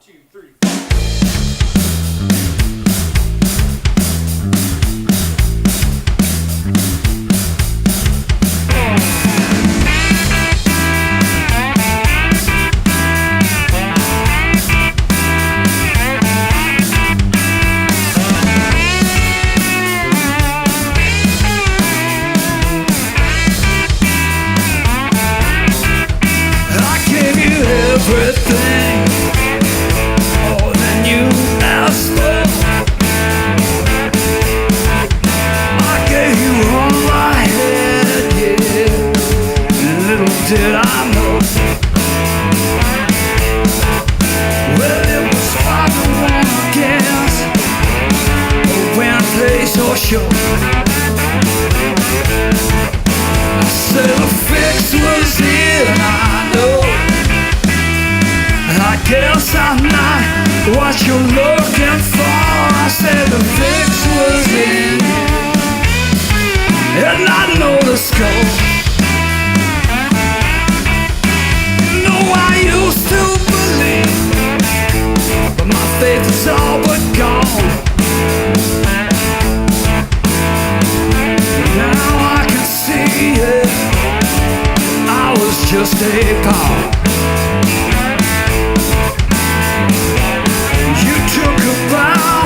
2, 3, 4. Everything more than you asked for. I gave you all I had, yeah. Little did I know. Well, it was hard to win against or win place or show. I said the fix was in, I know. I guess I'm not what you're looking for. I said the fix was in, and I know the scope. No, I used to believe, but my faith is all but gone. Now I can see it, I was just a pawn. Took a bow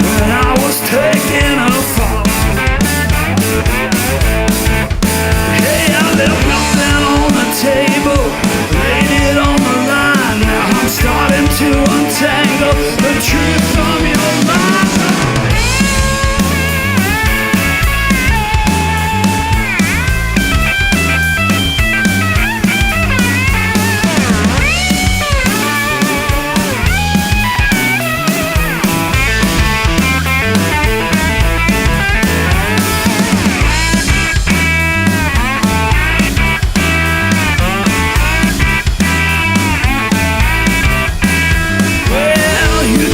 when I was taking a fall. Hey, I left nothing on the table, laid it on the line. Now I'm starting to untangle the truth from your mind.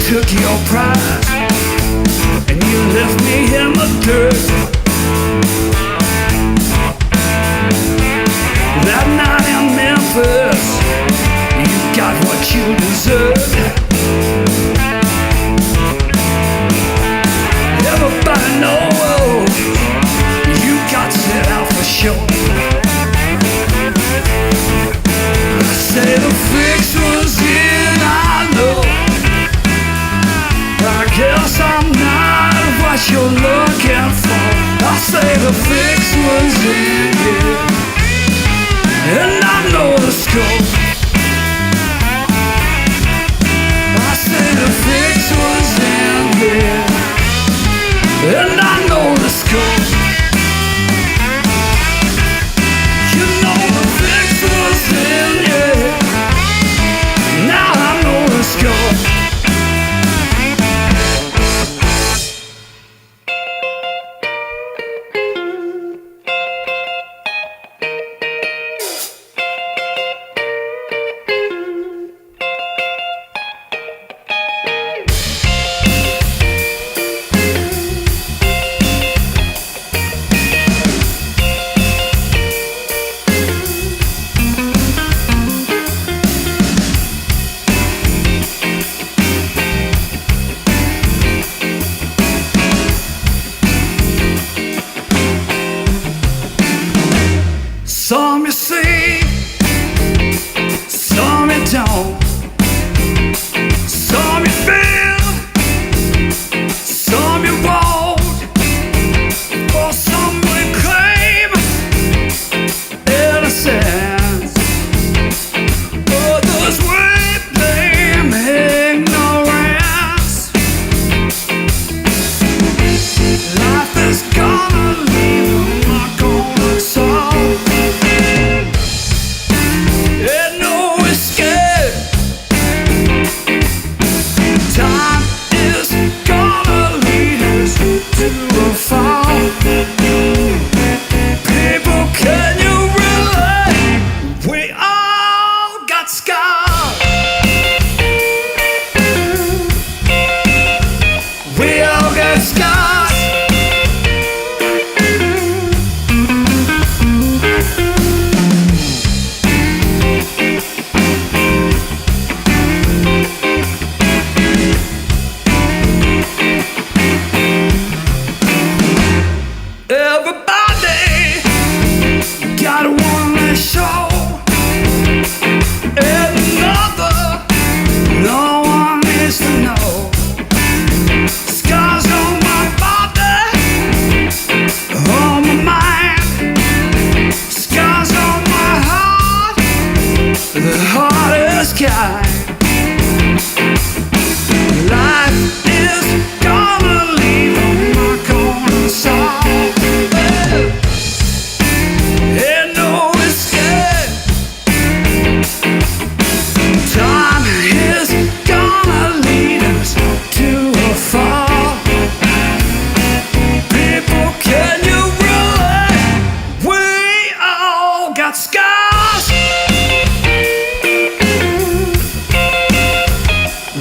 Took your prize and you left me in the dirt. That night in Memphis, you got what you deserved. Everybody knows you got set out for sure. I say the fix was in, I know. I guess I'm not what you're looking for. I say the fix was in, yeah, and I know the scope.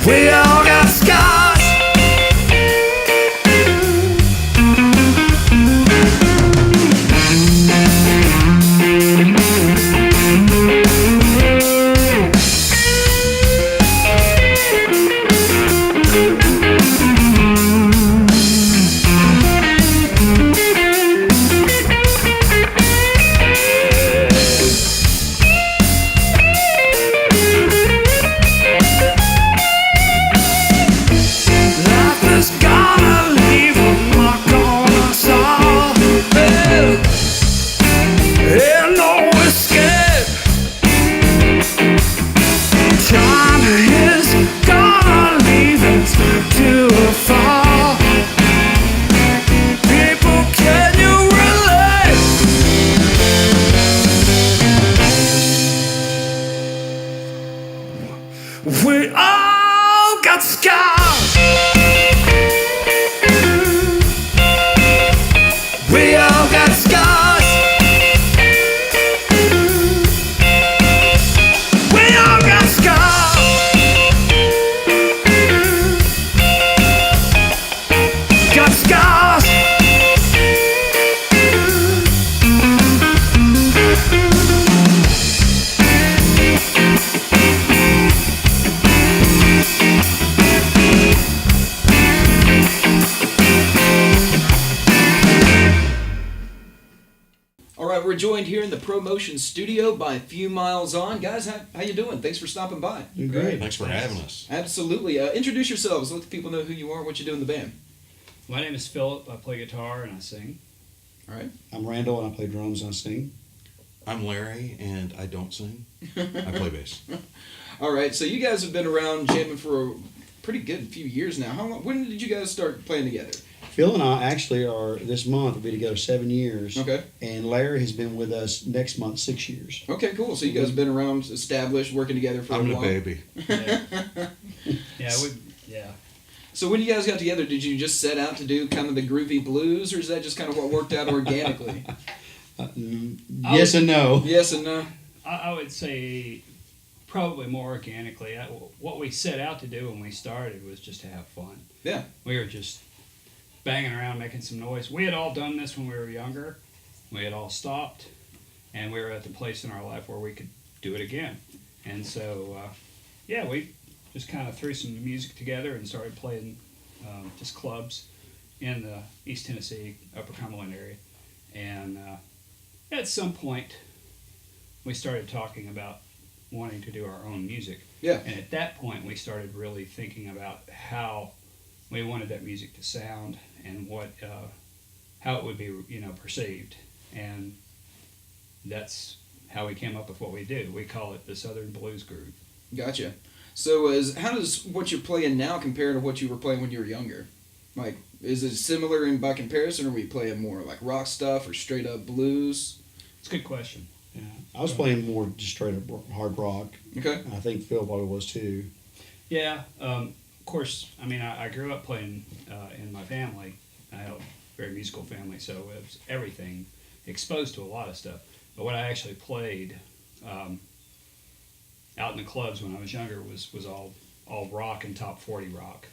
We all got scars. We all got scars. We all got scars. We all got scars. Got scars. We're joined here in the ProMotion studio by A Few Miles On. Guys, how you doing? Thanks for stopping by. Great. Thanks for having us. Absolutely. Introduce yourselves. Let the people know who you are and what you do in the band. My name is Philip. I play guitar and I sing. All right. I'm Randall, and I play drums and I sing. I'm Larry, and I don't sing. I play bass. All right. So you guys have been around jamming for a pretty good few years now. How long? When did you guys start playing together? Phil and I actually are, this month, we'll be together 7 years. Okay. And Larry has been with us next month 6 years. Okay, cool. So you guys have been around, established, working together for I'm a the while. baby. Yeah. So when you guys got together, did you just set out to do kind of the groovy blues, or is that just kind of what worked out organically? Yes and no. Yes and no. I would say probably more organically. What we set out to do when we started was just to have fun. Yeah. We were just banging around, making some noise. We had all done this when we were younger. We had all stopped, and we were at the place in our life where we could do it again. And so, we just kind of threw some music together and started playing just clubs in the East Tennessee, Upper Cumberland area. And at some point, we started talking about wanting to do our own music. Yeah. And at that point, we started really thinking about how we wanted that music to sound and what how it would be perceived, and that's how we came up with what we do. We call it the Southern Blues Groove. Gotcha. So how does what you're playing now compare to what you were playing when you were younger? Like, is it similar by comparison, or are we playing more like rock stuff or straight up blues? It's a good question. Yeah. I was playing more just straight up hard rock. Okay. I think Phil probably was too. Yeah. Of course, I mean, I grew up playing in my family. I had a very musical family, so it was everything, exposed to a lot of stuff. But what I actually played out in the clubs when I was younger was all rock and top 40 rock,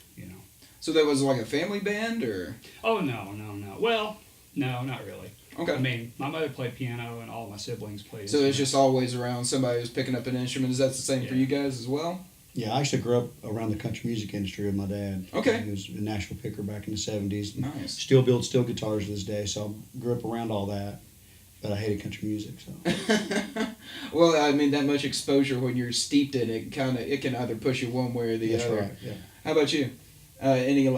So that was like a family band, or? Oh, no. Well, no, not really. Okay. I mean, my mother played piano and all my siblings played. So it's just always around somebody who's picking up an instrument. Is that the same for you guys as well? Yeah, I actually grew up around the country music industry with my dad. Okay. He was a national picker back in the 70s. Nice. Still builds steel guitars to this day, so I grew up around all that. But I hated country music, so. Well, I mean, that much exposure when you're steeped in it, it can either push you one way or the That's other. right, yeah. How about you? Any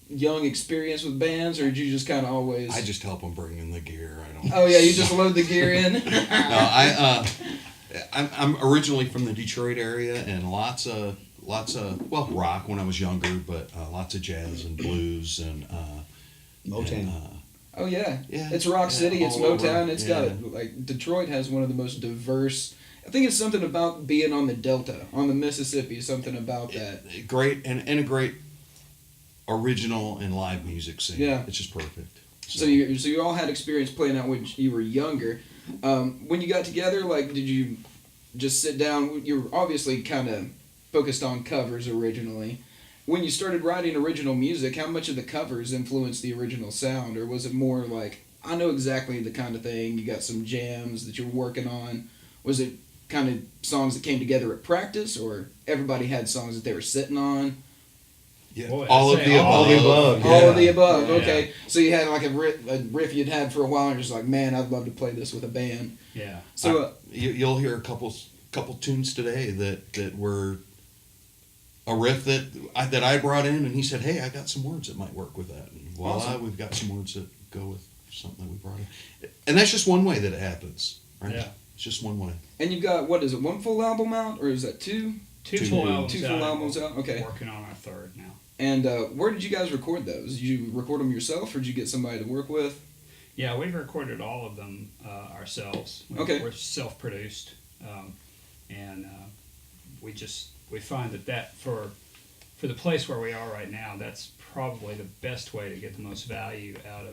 young experience with bands, or did you just kind of always? I just help them bring in the gear. I don't. Oh yeah, you just load the gear in. No, I'm originally from the Detroit area, and lots of rock when I was younger, but lots of jazz and blues and Motown. Oh yeah, Yeah, it's Rock City. It's all Motown. over, It's yeah. got Detroit has one of the most diverse. I think it's something about being on the Delta, on the Mississippi. Something about that. Great and a great original and live music scene. Yeah. It's just perfect. So you all had experience playing out when you were younger. When you got together, did you just sit down? You were obviously kind of focused on covers originally. When you started writing original music, how much of the covers influenced the original sound, or was it more like, I know exactly the kind of thing, you got some jams that you're working on? Was it kind of songs that came together at practice, or everybody had songs that they were sitting on? Yeah, Boy, all I'd of say the all above. of the above, All Yeah. of the above, Yeah. okay. So you had like a riff you'd had for a while, and you're just like, man, I'd love to play this with a band. Yeah. So, You'll hear a couple tunes today that were a riff that I brought in, and he said, "Hey, I got some words that might work with that." And voila, Awesome. we've got some words that go with something that we brought in, and that's just one way that it happens, right? Yeah. It's just one way. and you've got, what is it, one full album out, or is that two? Two Two full new- albums Two out. full albums out, okay. Working on our third now. And where did you guys record those? Did you record them yourself, or did you get somebody to work with? Yeah, we've recorded all of them ourselves. Okay. We're self-produced, and we find that for the place where we are right now, that's probably the best way to get the most value out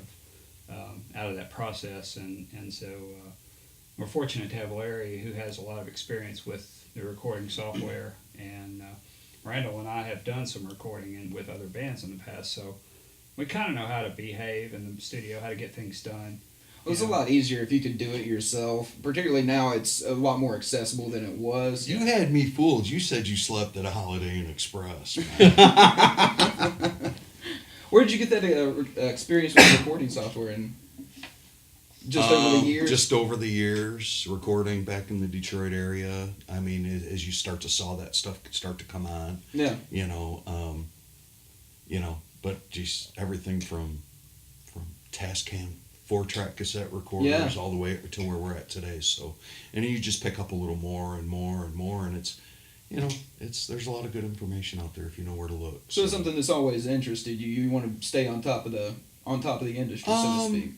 of that process, and so we're fortunate to have Larry, who has a lot of experience with the recording software, and Randall and I have done some recording with other bands in the past, so we kind of know how to behave in the studio, how to get things done. Well, it's a Yeah. lot easier if you could do it yourself. Particularly now, it's a lot more accessible than it was. You had me fooled. You said you slept at a Holiday Inn Express. Man. Where did you get that experience with recording software? And just over the years? Just over the years, recording back in the Detroit area. I mean, as you start to saw that stuff start to come on, Yeah. But just everything from Tascam 4-track cassette recorders Yeah. all the way to where we're at today. So, and you just pick up a little more and more and more, and there's a lot of good information out there if you know where to look. So it's something that's always interested you. You want to stay on top of the industry, so to speak.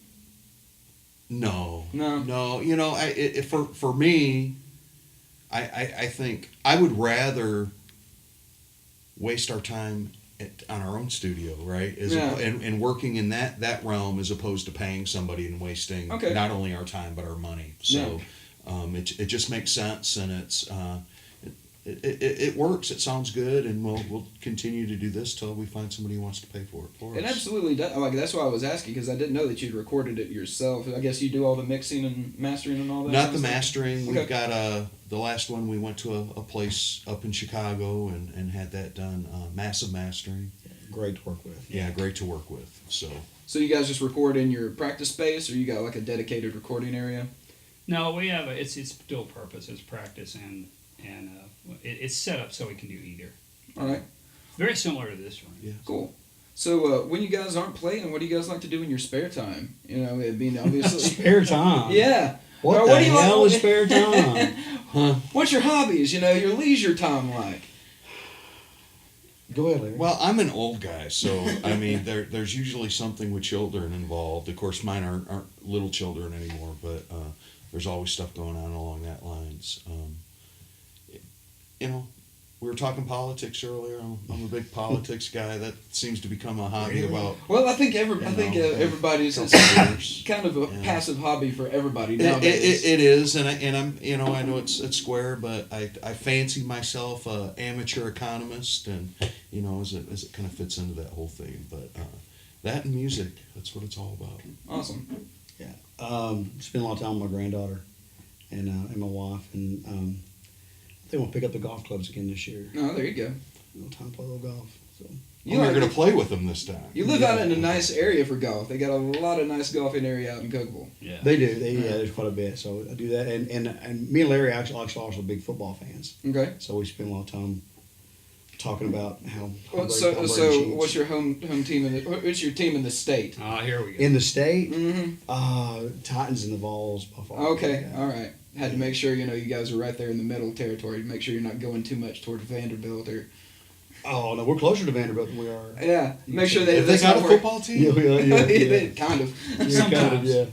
No. No. For me, I think I would rather waste our time on our own studio, right? And working in that realm as opposed to paying somebody and wasting Okay. not only our time but our money. So it just makes sense, and it works. It sounds good, and we'll continue to do this till we find somebody who wants to pay for it for It us. absolutely does. Like, that's why I was asking, because I didn't know that you'd recorded it yourself. I guess you do all the mixing and mastering and all that. Not kind the of stuff? mastering. Okay. We've got the last one we went to a place up in Chicago and had that done. Massive mastering. Great to work with. Yeah, great to work with. So So you guys just record in your practice space, or you got like a dedicated recording area? No, we have it's dual purpose. It's practice and it's set up so we can do either. All right. Very similar to this one. yeah. Cool. So when you guys aren't playing, what do you guys like to do in your spare time? It being obviously. Spare time. Yeah. What Or the do you hell like- is spare time? What's your hobbies? Your leisure time like? Go ahead, Larry. Well, I'm an old guy, so I mean, there's usually something with children involved. Of course, mine aren't little children anymore, but there's always stuff going on along that lines. We were talking politics earlier. I'm a big politics guy. That seems to become a hobby about. Well, I think everybody's it's years. kind of a Yeah. passive hobby for everybody It, nowadays. it is, and I'm I know it's square, but I fancy myself a amateur economist, and as it kind of fits into that whole thing. But that and music, that's what it's all about. Awesome. Spend a lot of time with my granddaughter and my wife, and I think we'll pick up the golf clubs again this year. Oh, there you go. Time to play a little golf. So You're going to play with them this time. You live out in a nice area for golf. They got a lot of nice golfing area out in Cookville. Yeah. they do. There's quite a bit. So I do that, and me and Larry actually also big football fans. Okay. So we spend a lot of time talking about how. So what's your home team? What's your team in the state? Oh, here we go. in the state? Mm-hmm. Titans and the Vols by far. Okay. Yeah. All right. Had to make sure you guys are right there in the middle territory. Make sure you're not going too much toward Vanderbilt or. Oh no, we're closer to Vanderbilt than we are. Yeah. Make sure If they that's got a not where- football team? They kind of. Yeah, kind of, yeah.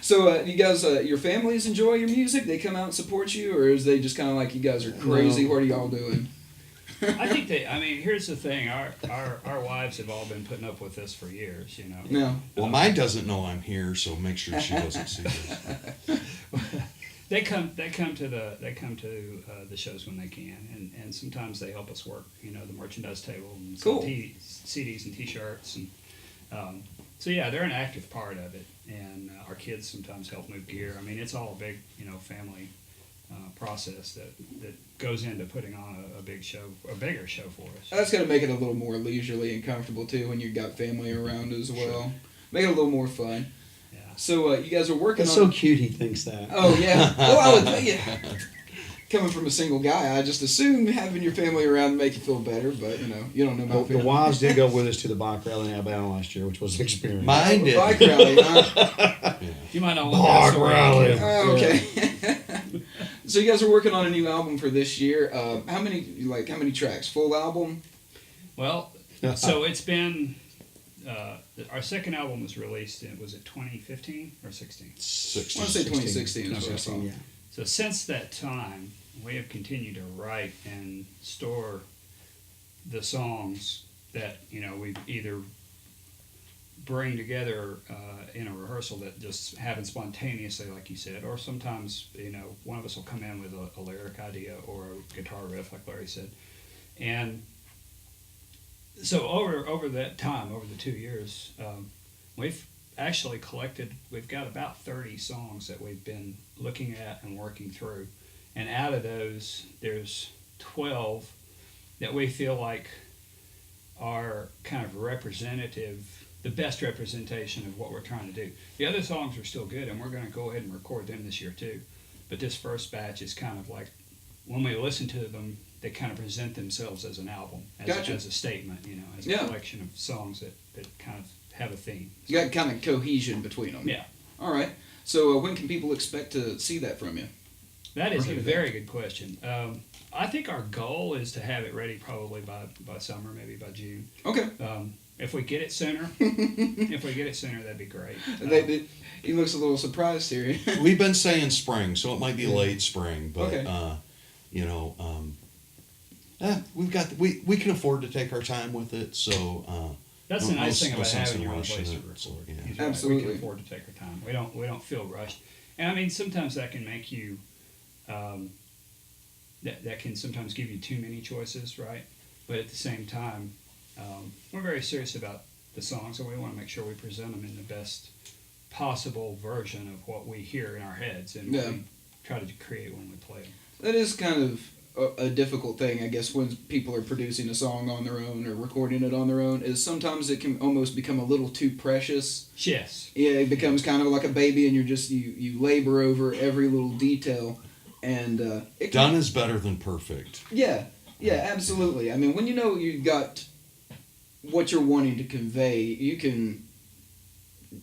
So you guys, your families enjoy your music? They come out and support you, or is they just kind of like you guys are crazy? No. What are y'all doing? I think here's the thing. Our wives have all been putting up with this for years, No. Well, mine doesn't know I'm here, so make sure she doesn't see this. They come to the shows when they can, and sometimes they help us work, the merchandise table and Cool. CDs and T-shirts, and so yeah, they're an active part of it. And our kids sometimes help move gear. I mean, it's all a big family process that goes into putting on a big show, a bigger show for us. That's gonna make it a little more leisurely and comfortable too when you got family around as well. Make it a little more fun. Yeah. So you guys are working It's on. so cute he thinks that. Oh yeah. Well, I would think coming from a single guy, I just assume having your family around would make you feel better. But you don't know about The wives did go with us to the bike rally in Alabama last year, which was an experience. Mine did. Bike rally, huh? You might not want that story. rally. Oh, okay. So you guys are working on a new album for this year. How many tracks? Full album? Well, so it's been. Our second album was released was it 2015 or 16? I want to say 2016 is what I saw. Yeah. So since that time, we have continued to write and store the songs that we either bring together in a rehearsal that just happen spontaneously, like you said, or sometimes one of us will come in with a lyric idea or a guitar riff, like Larry said, and so over that time, over the 2 years, we've actually we've got about 30 songs that we've been looking at and working through. And out of those, there's 12 that we feel like are kind of the best representation of what we're trying to do. The other songs are still good, and we're going to go ahead and record them this year too. But this first batch is kind of like, when we listen to them, they kind of present themselves as an album, as a statement, as a collection of songs that kind of have a theme. You got kind of cohesion between them. Yeah. All right. So when can people expect to see that from you? That is a very good question. I think our goal is to have it ready probably by summer, maybe by June. Okay. If we get it sooner, that'd be great. He looks a little surprised here. We've been saying spring, so it might be late spring, but Okay. we can afford to take our time with it. So That's the nice thing no about sense having in your own rushing place to it, record. so, yeah. He's right. Absolutely. We can afford to take our time. We don't feel rushed. And I mean, sometimes that can make you, that can sometimes give you too many choices, right? But at the same time, we're very serious about the songs, and we want to make sure we present them in the best possible version of what we hear in our heads and what we try to create when we play them. That is kind of a difficult thing, I guess, when people are producing a song on their own or recording it on their own, is sometimes it can almost become a little too precious. Yes. Yeah, it becomes kind of like a baby, and you labor over every little detail, and it can, done is better than perfect. Yeah, absolutely. I mean, when you got what you're wanting to convey, you can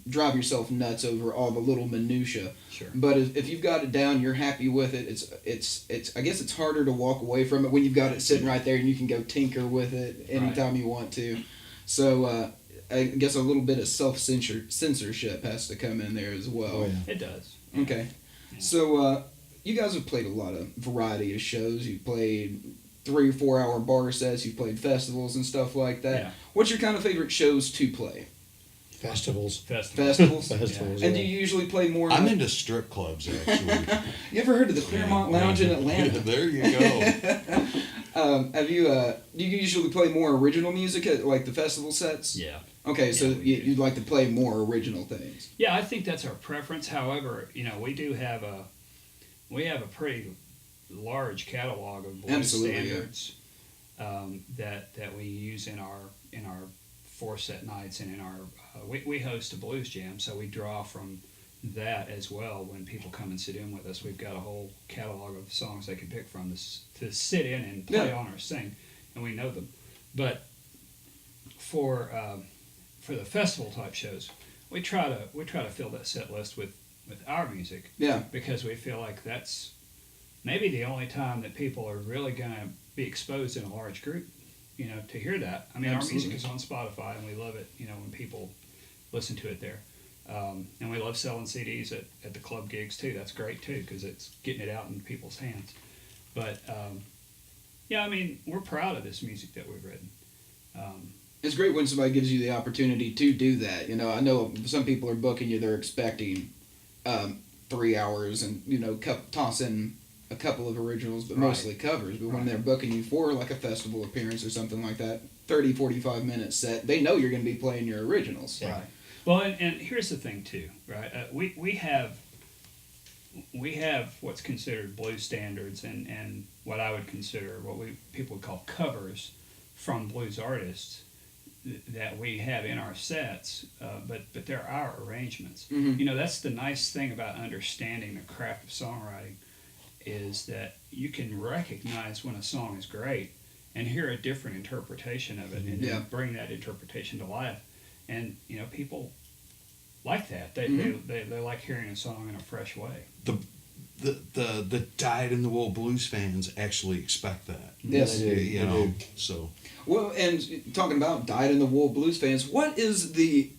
drive yourself nuts over all the little minutia. Sure. But if you've got it down, you're happy with it. It's I guess it's harder to walk away from it when you've got it sitting right there and you can go tinker with it anytime you want to. So I guess a little bit of censorship has to come in there as well. Oh, yeah. It does. Okay. Yeah. So you guys have played a lot of variety of shows. You've played 3 or 4 hour bar sets. You've played festivals and stuff like that. Yeah. What's your kind of favorite shows to play? Festivals. Festivals. Festivals. And do yeah. you usually play more? I'm into strip clubs, actually. You ever heard of the Claremont Lounge in Atlanta? There you go. Have you? Do you usually play more original music at like the festival sets? Yeah. Okay, so Yeah, we do. you'd like to play more original things. Yeah, I think that's our preference. However, we do have a pretty large catalog of blues Absolutely, yeah. standards that we use in our 4-set nights and in our we host a blues jam, so we draw from that as well. When people come and sit in with us, we've got a whole catalog of songs they can pick from to sit in and play on or sing, and we know them. But for the festival type shows, we try to fill that set list with our music. Yeah. Because we feel like that's maybe the only time that people are really going to be exposed in a large group, to hear that. I mean, Absolutely. Our music is on Spotify, and we love it, when people listen to it there. And we love selling CDs at the club gigs, too. That's great, too, because it's getting it out in people's hands. But, I mean, we're proud of this music that we've written. It's great when somebody gives you the opportunity to do that. I know some people are booking you; they're expecting 3 3 hours and toss in a couple of originals, but Right. mostly covers. But when Right. they're booking you for like a festival appearance or something like that, 30, 45 minute set, they know you're going to be playing your originals. Yeah. Right. Well, and here's the thing too, right? We have what's considered blues standards and what I would consider what people would call covers from blues artists that we have in our sets, but they're our arrangements. Mhm. That's the nice thing about understanding the craft of songwriting is that you can recognize when a song is great and hear a different interpretation of it and Yeah. then bring that interpretation to life. And people like that. They like hearing a song in a fresh way. The dyed-in-the-wool blues fans actually expect that. Yes. They do. You They know, do. so Well, and talking about dyed-in-the-wool blues fans, what is the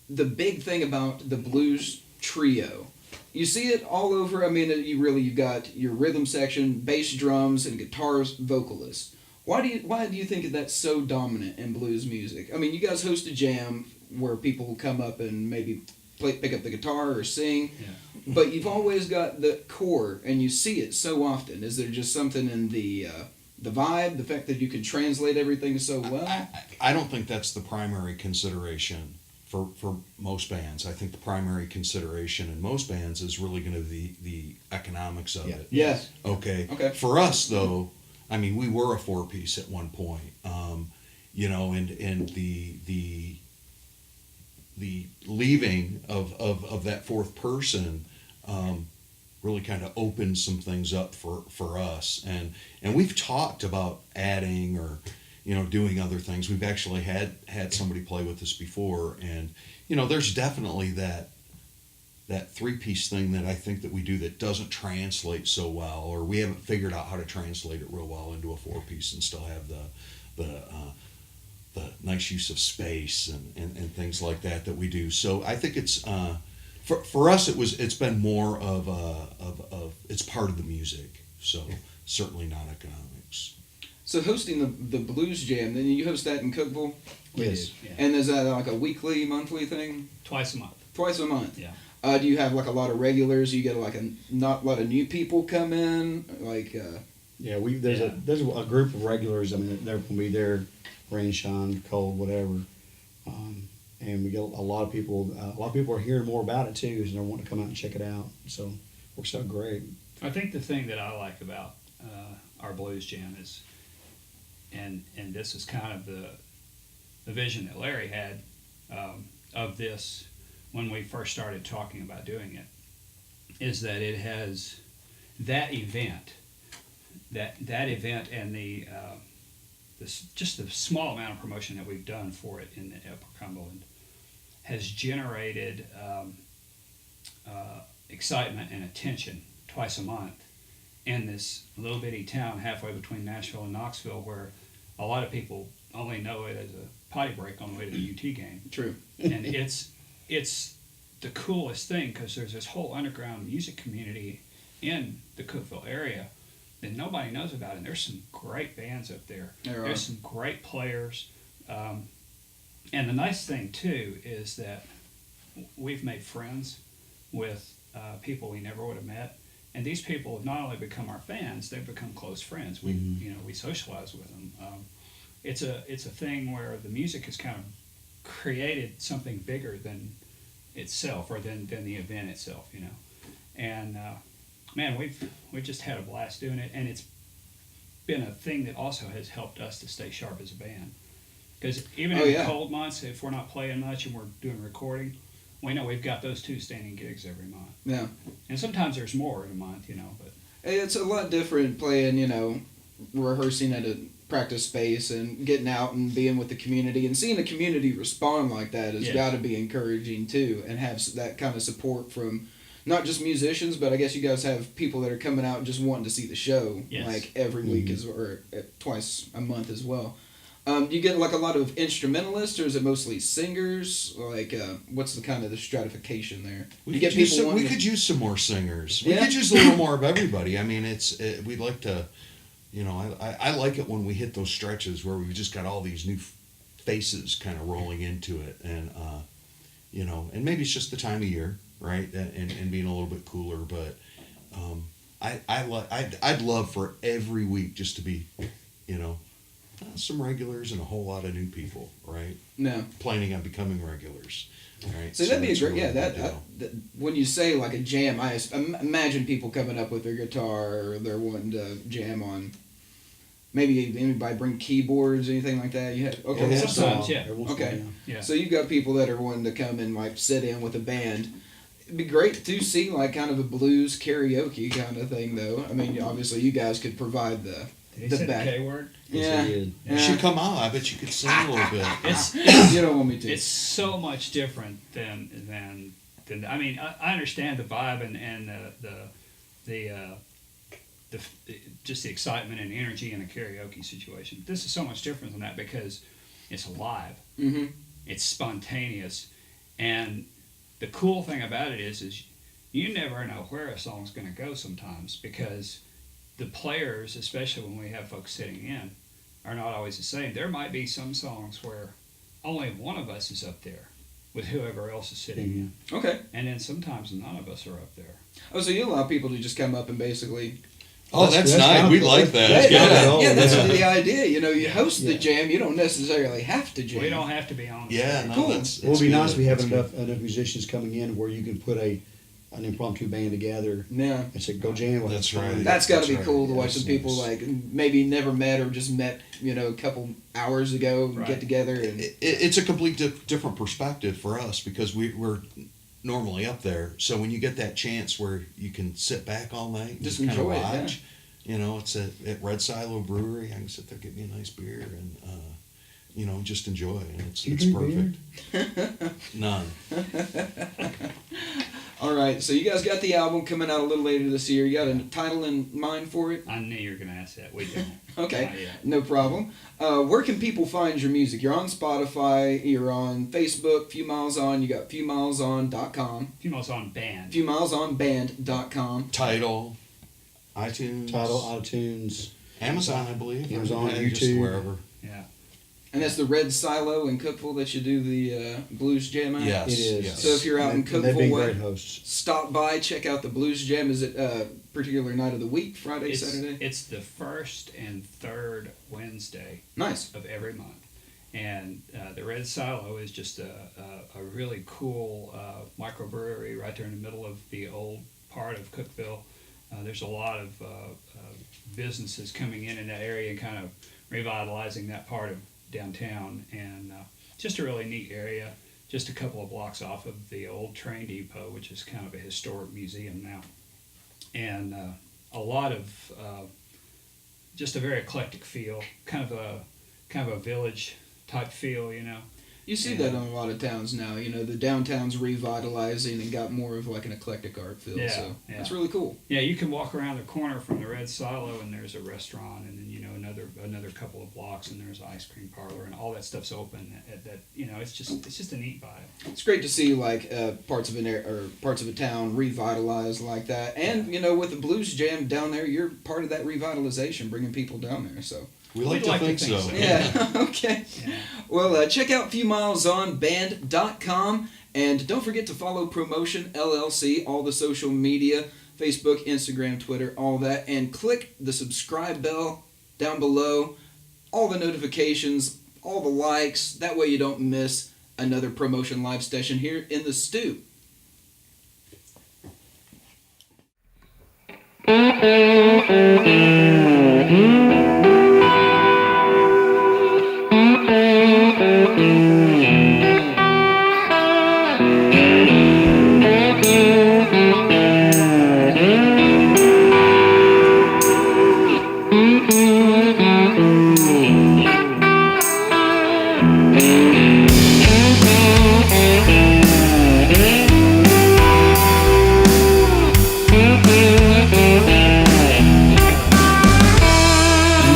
big thing about the blues trio? You see it all over. I mean, you've got your rhythm section, bass, drums, and guitars, vocalists. Why do you think that's so dominant in blues music? I mean, you guys host a jam where people will come up and maybe pick up the guitar or sing, but you've always got the core, and you see it so often. Is there just something in the vibe, the fact that you can translate everything so well? I don't think that's the primary consideration for most bands. I think the primary consideration in most bands is really going to be the economics of Yeah. it. Yes. Okay. Okay. For us, though, I mean, we were a 4-piece at one point, and the leaving of that fourth person really kind of opened some things up for us, and we've talked about adding or doing other things. We've actually had somebody play with us before, and there's definitely that 3-piece thing that I think that we do that doesn't translate so well, or we haven't figured out how to translate it real well into a 4-piece and still have the nice use of space and things like that we do. So I think it's for us it's been more of it's part of the music. So certainly not economics. So hosting the blues jam, then you host that in Cookeville, Yes. Yeah. and is that like a weekly, monthly thing? Twice a month. Twice a month. Yeah. Do you have like a lot of regulars? You get like not a lot of new people come in, like. Yeah, there's a group of regulars. I mean, they're going to be there, rain, shine, cold, whatever. And we get a lot of people. A lot of people are hearing more about it too, and they're wanting to come out and check it out. So it works out great. I think the thing that I like about our blues jam is, and this is kind of the vision that Larry had of this when we first started talking about doing it, is that it has that event and just the small amount of promotion that we've done for it in the Upper Cumberland has generated excitement and attention twice a month in this little bitty town halfway between Nashville and Knoxville, where a lot of people only know it as a potty break on the way to the UT game. True. And it's the coolest thing because there's this whole underground music community in the Cookeville area that nobody knows about, and there's some great bands up there. There are. There's some great players, and the nice thing too is that we've made friends with people we never would have met, and these people have not only become our fans, they've become close friends. We we socialize with them. It's a thing where the music has kind of created something bigger than itself or than the event itself, and man, we've just had a blast doing it, and it's been a thing that also has helped us to stay sharp as a band, because even in the cold months, if we're not playing much and we're doing recording, we know we've got those 2 standing gigs every month. Yeah. And sometimes there's more in a month, but It's a lot different playing, rehearsing at a practice space and getting out and being with the community and seeing the community respond like that has Yes. got to be encouraging too, and have that kind of support from not just musicians, but I guess you guys have people that are coming out and just wanting to see the show, Yes. like every week or twice a month as well. Do you get like a lot of instrumentalists, or is it mostly singers? Like, what's the stratification there? We You could get use people wanting to- could use some more singers. We Yeah. could use a little more of everybody. I mean, we'd like to, I like it when we hit those stretches where we've just got all these new faces kind of rolling into it, and and maybe it's just the time of year. right? And being a little bit cooler. But I'd love for every week just to be, you know, some regulars and a whole lot of new people, right? No. Planning on becoming regulars, right? So that'd be a that's great, really yeah. a big deal. That when you say like a jam, I imagine people coming up with their guitar, or they're wanting to jam on. Maybe anybody bring keyboards, anything like that. You have okay. Every so- once in a while, Sometimes, yeah. every once in a Okay. while, Yeah. So you've got people that are wanting to come and like sit in with a band. It'd be great to see like kind of a blues karaoke kind of thing, though. I mean, obviously you guys could provide the Did he the say the back. K word? Yes, Yeah. he did. You should come out. I bet you could sing a little bit. It's You don't want me to. it's so much different than I mean, I understand the vibe and the just the excitement and energy in a karaoke situation. This is so much different than that because it's live, Mm-hmm. it's spontaneous, and the cool thing about it is you never know where a song's going to go sometimes, because the players, especially when we have folks sitting in, are not always the same. There might be some songs where only one of us is up there with whoever else is sitting in, Okay. and then sometimes none of us are up there. Oh, so you allow people to just come up and basically. Oh, that's That's nice. kind We of- like that. that's Yeah, kind of yeah, cool, that's yeah. the idea. You know, you host the Yeah. jam. You don't necessarily have to jam. We don't have to be on. the Yeah, stage. no, Cool. that's Well, it'd be it's nice if we have good. enough musicians coming in where you can put an impromptu band together Yeah. and say, go jam with That's us. right. That's got to That's be right. cool to Yeah, watch that's some people nice. like maybe never met or just met, you know, a couple hours ago and Right. get together and It's a complete different perspective for us because we're normally up there. So when you get that chance where you can sit back all night and Just kind of enjoy it, watch, you know, it's at Red Silo Brewery. I can sit there, get me a nice beer, and you know, just enjoy. And it's You drink perfect. None. All right, so you guys got the album coming out a little later this year. You got a title in mind for it? I knew you were going to ask that. We don't. Okay, Not yet. no problem. Where can people find your music? You're on Spotify, you're on Facebook, Few Miles On, you got fewmileson.com, Few Miles On Band. fewmilesonband.com. Tidal, iTunes, Tidal, iTunes. Amazon, I believe. Amazon, Yeah, just YouTube. wherever. Yeah. And that's the Red Silo in Cookville that you do the blues jam at? Yes. It is. Yes. So if you're out in And they've been Cookville way, great hosts. stop by, check out the blues jam. Is it a particular night of the week, Friday, Saturday? It's the first and third Wednesday Nice. of every month. And the Red Silo is just a really cool microbrewery right there in the middle of the old part of Cookville. There's a lot of businesses coming in that area and kind of revitalizing that part of downtown. And just a really neat area, just a couple of blocks off of the old train depot, which is kind of a historic museum now. And a lot of just a very eclectic feel, kind of a village type feel, you know. You see that in a lot of towns now. You know, the downtown's revitalizing and got more of like an eclectic art feel. Yeah, So yeah. that's really cool. Yeah, you can walk around the corner from the Red Silo and there's a restaurant, and then you know another couple of blocks and there's an ice cream parlor, and all that stuff's open. That you know, it's just a neat vibe. It's great to see like parts of parts of a town revitalized like that. And you know, with the blues jam down there, you're part of that revitalization, bringing people down there. So We like We'd to like to think think so. so. yeah, okay. Yeah. Well, check out fewmilesonband.com, and don't forget to follow ProMotion LLC, all the social media, Facebook, Instagram, Twitter, all that, and click the subscribe bell down below, all the notifications, all the likes. That way you don't miss another ProMotion live session here in the stew.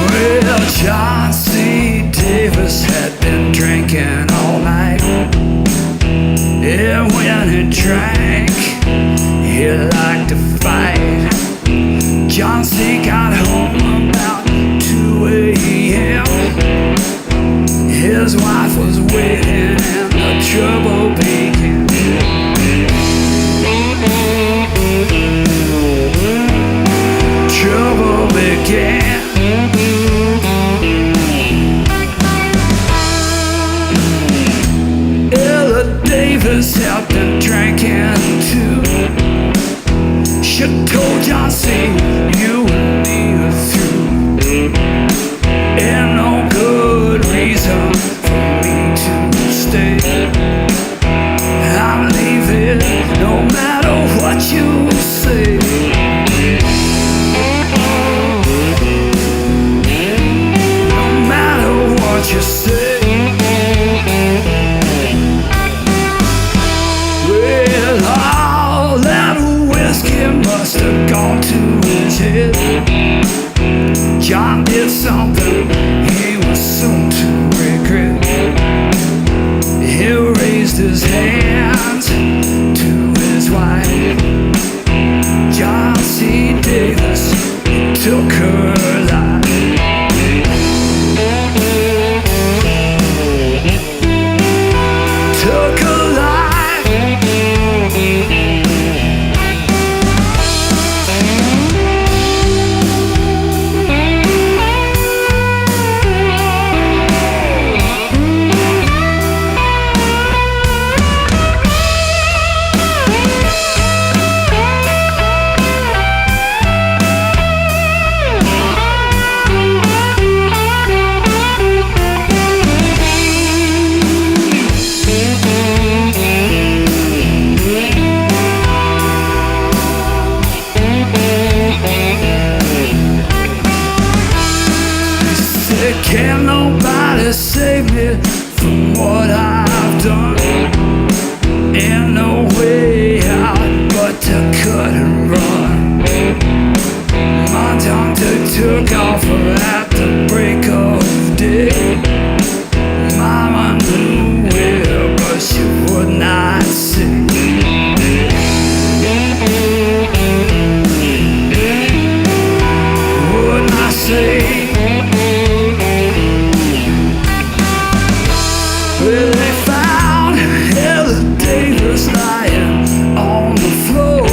Well, John C. Davis had been drinking all night. Yeah, when he drank, he liked to fight. John C. got home about 2 a.m. His wife was waiting and the trouble began. Davis had been drinking too. Should told John C. you and me are through. Ain't no good reason for me to stay. I'm leaving no matter what you say. No matter what you say. Well, all that whiskey must have gone to his head. John did something he was soon to regret. He raised his hands to his wife. John C. Davis took her life. Took her life. Can't nobody save me from what I've done. Ain't no way out but to cut and run. My doctor took off at the break of day. Mama knew where, but she would not say. Would not say. Well, they found Ella Davis lying on the floor,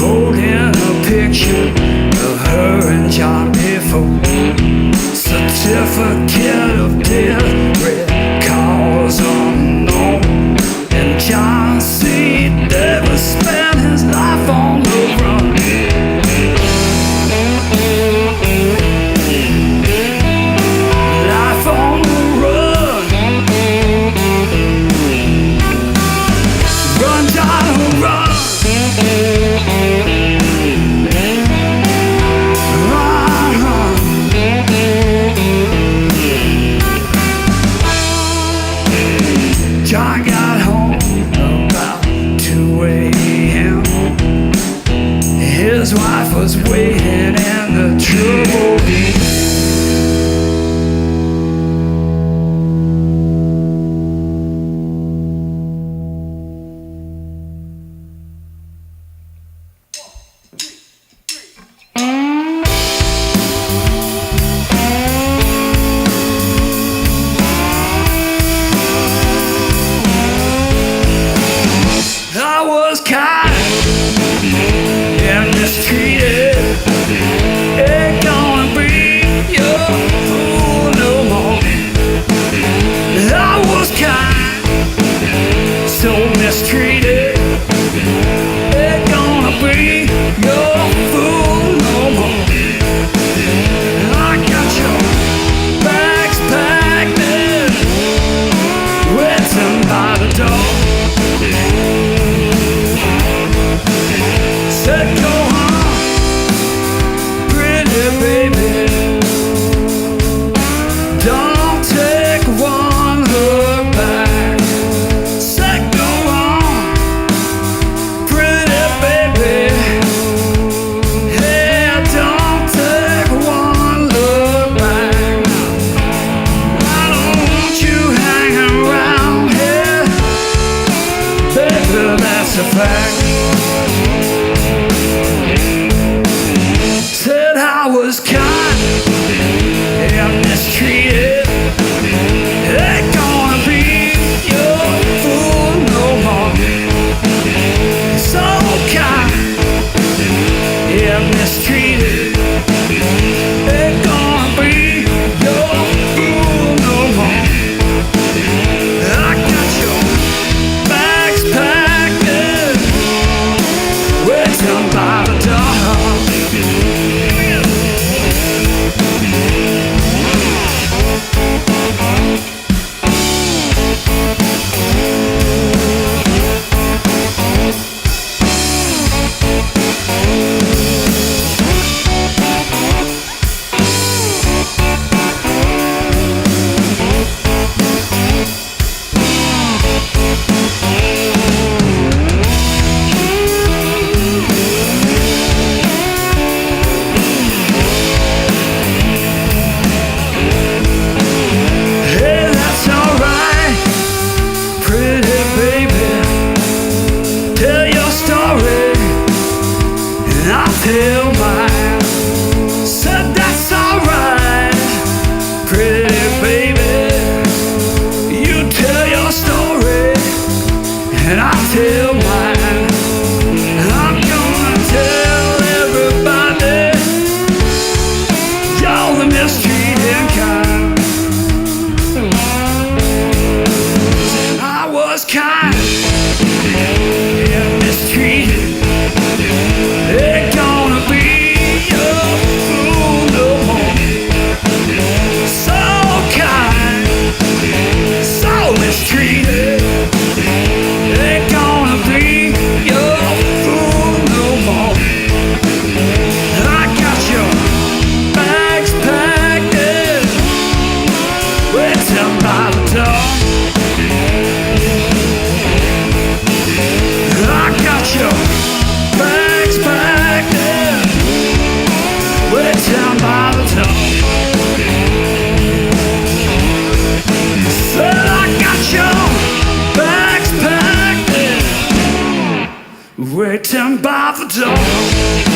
holding a picture of her and John before. Certificate of death, red cause unknown. And John C. Davis spent his life on the run. Life on the run. Run, John, run. Run, run. John got home about 2 a.m. His wife was waiting in the trouble. I was kind and mistreated. Ain't gonna be your fool no more. I was kind, so mistreated. Ain't gonna be your fool no more. I got your bags packed in, waiting by the door. Said go home, pretty baby. Don't take one look back. Said go on, pretty baby. Hey, don't take one look back. I don't want you hanging around here, baby, that's a fact. Said I was kind and mistreated. Ain't gonna be your fool no more. So kind and mistreated. Ain't gonna be your fool no more. I got your by the door.